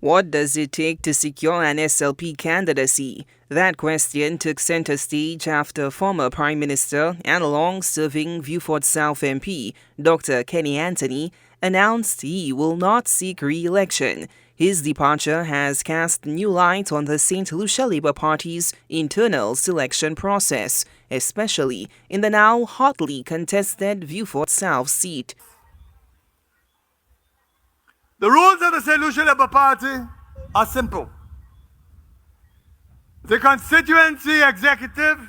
What does it take to secure an SLP candidacy? That question took center stage after former Prime Minister and long-serving Vieux Fort South MP, Dr. Kenny Anthony, announced he will not seek re-election. His departure has cast new light on the Saint Lucia Labour Party's internal selection process, especially in the now hotly contested Vieux Fort South seat. The rules of the Saint Lucia Labour Party are simple. The constituency executive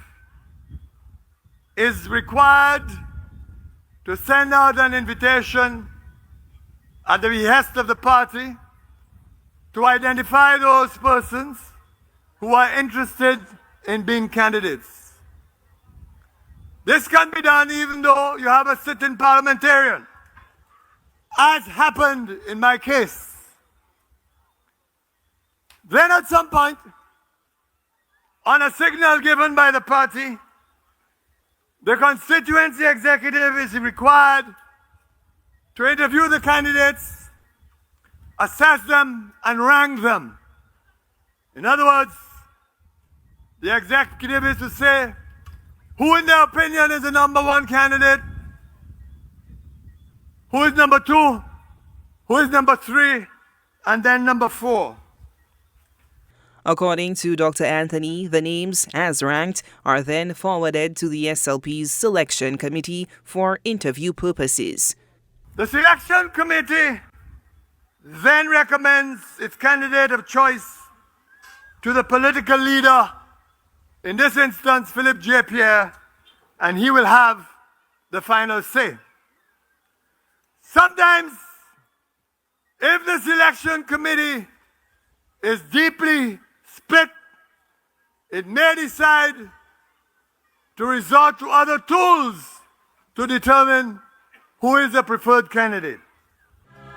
is required to send out an invitation at the behest of the party to identify those persons who are interested in being candidates. This can be done even though you have a sitting parliamentarian, as happened in my case. Then at some point, on a signal given by the party, the constituency executive is required to interview the candidates, assess them, and rank them. In other words, the executive is to say who in their opinion is the number one candidate, who is number two, who is number three, and then number four. According to Dr. Anthony, the names, as ranked, are then forwarded to the SLP's selection committee for interview purposes. The selection committee then recommends its candidate of choice to the political leader, in this instance, Philip J. Pierre, and he will have the final say. Sometimes, if the selection committee is deeply split, it may decide to resort to other tools to determine who is the preferred candidate.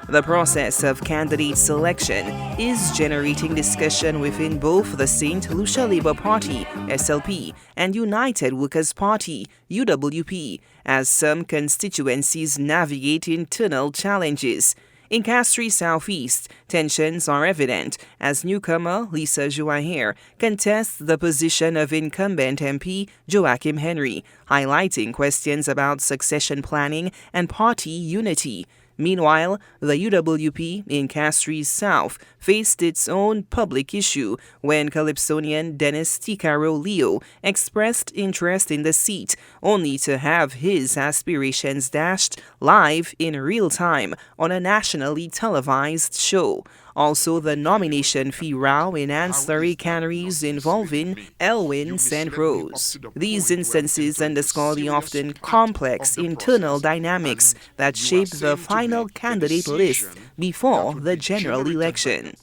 The process of candidate selection is generating discussion within both the Saint Lucia Labour Party, SLP, and United Workers' Party, UWP, as some constituencies navigate internal challenges. In Castries Southeast, tensions are evident as newcomer Lisa Jouahir contests the position of incumbent MP Joachim Henry, highlighting questions about succession planning and party unity. Meanwhile, the UWP in Castries South faced its own public issue when Calypsonian Dennis Ticaro Leo expressed interest in the seat, only to have his aspirations dashed live in real time on a nationally televised show. Also, the nomination fee row in ancillary canneries involving Elwyn St. Rose. These instances underscore the often complex internal dynamics that shape the final candidate list before the general election.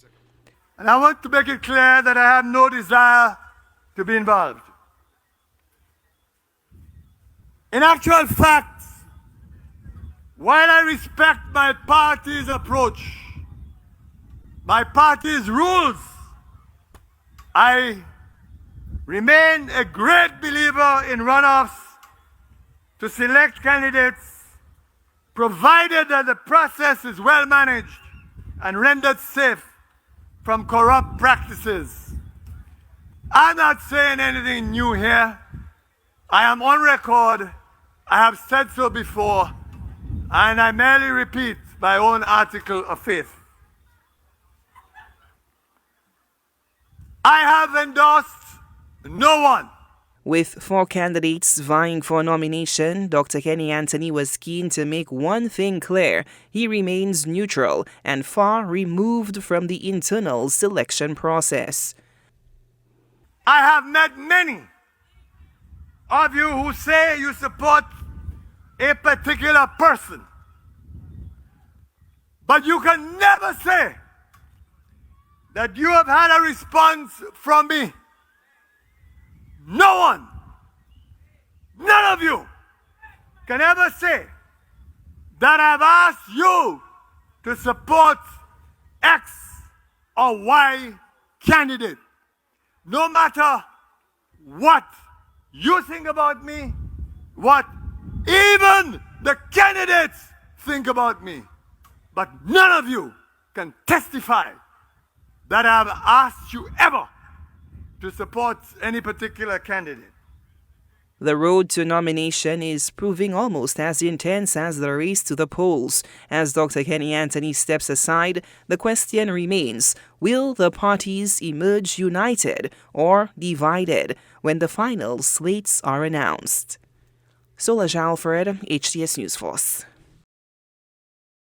And I want to make it clear that I have no desire to be involved. In actual fact, while I respect my party's approach, my party's rules, I remain a great believer in runoffs to select candidates, provided that the process is well managed and rendered safe from corrupt practices. I'm not saying anything new here. I am on record. I have said so before, and I merely repeat my own article of faith. I have endorsed no one. With 4 candidates vying for nomination, Dr. Kenny Anthony was keen to make one thing clear. He remains neutral and far removed from the internal selection process. I have met many of you who say you support a particular person, but you can never say that you have had a response from me. No one, none of you can ever say that I've asked you to support X or Y candidate. No matter what you think about me, what even the candidates think about me. But none of you can testify that I have asked you ever to support any particular candidate. The road to nomination is proving almost as intense as the race to the polls. As Dr. Kenny Anthony steps aside, the question remains, will the parties emerge united or divided when the final slates are announced? Solange Alfred, HTS News Force.